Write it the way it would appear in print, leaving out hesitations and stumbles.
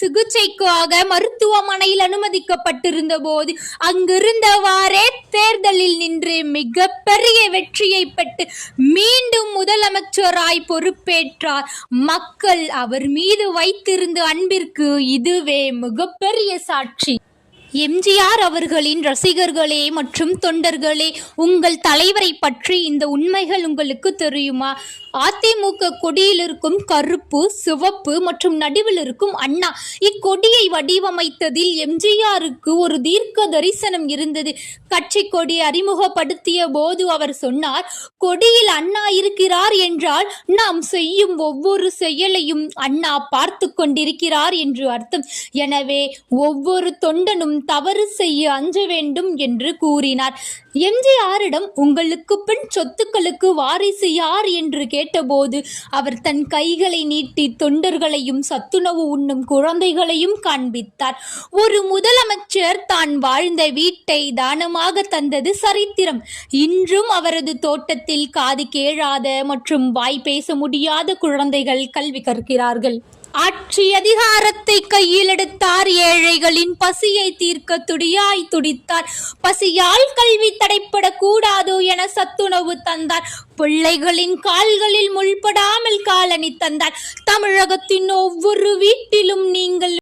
சிகிச்சைக்காக மருத்துவமனையில் அனுமதிக்கப்பட்டிருந்த போது அங்கிருந்தவாறே தேர்தலில் நின்று மிகப்பெரிய வெற்றியை பெற்று மீண்டும் முதலமைச்சராய் பொறுப்பேற்றார். மக்கள் அவர் மீது வைத்திருந்த அன்பிற்கு இதுவே மிகப்பெரிய சாட்சி. எம்ஜிஆர் அவர்களின் ரசிகர்களே மற்றும் தொண்டர்களே, உங்கள் தலைவரை பற்றி இந்த உண்மைகள் உங்களுக்கு தெரியுமா? அதிமுக கொடியில் இருக்கும் கருப்பு, சிவப்பு மற்றும் நடுவில் இருக்கும் அண்ணா, இக்கொடியை வடிவமைத்ததில் எம்ஜிஆருக்கு ஒரு தீர்க்க தரிசனம் இருந்தது. கட்சி கொடி அறிமுகப்படுத்திய போது அவர் சொன்னார், கொடியில் அண்ணா இருக்கிறார் என்றால் நாம் செய்யும் ஒவ்வொரு செயலையும் அண்ணா பார்த்து கொண்டிருக்கிறார் என்று அர்த்தம். எனவே ஒவ்வொரு தொண்டனும் தவறு செய்ய அஞ்ச வேண்டும் என்று கூறினார். எம்ஜிஆரிடம் உங்களுக்கு பின் சொத்துக்களுக்கு வாரிசு யார் என்று கேட்டபோது அவர் தன் கைகளை நீட்டி தொண்டர்களையும் சத்துணவு உண்ணும் குழந்தைகளையும் காண்பித்தார். ஒரு முதலமைச்சர் தான் வாழ்ந்த வீட்டை தானமாக தந்தது சரித்திரம். இன்றும் அவரது தோட்டத்தில் காது கேளாத மற்றும் வாய் பேச முடியாத குழந்தைகள் கல்வி கற்கிறார்கள். ஆட்சி அதிகாரத்தை கையில் எடுத்தார். ஏழைகளின் பசியை தீர்க்க துடியாய் துடித்தார். பசியால் கல்வி தடைப்படக்கூடாது என சத்துணவு தந்தார். பிள்ளைகளின் கால்களில் முள்படாமல் காலணி தந்தார். தமிழகத்தின் ஒவ்வொரு வீட்டிலும் நீங்கள்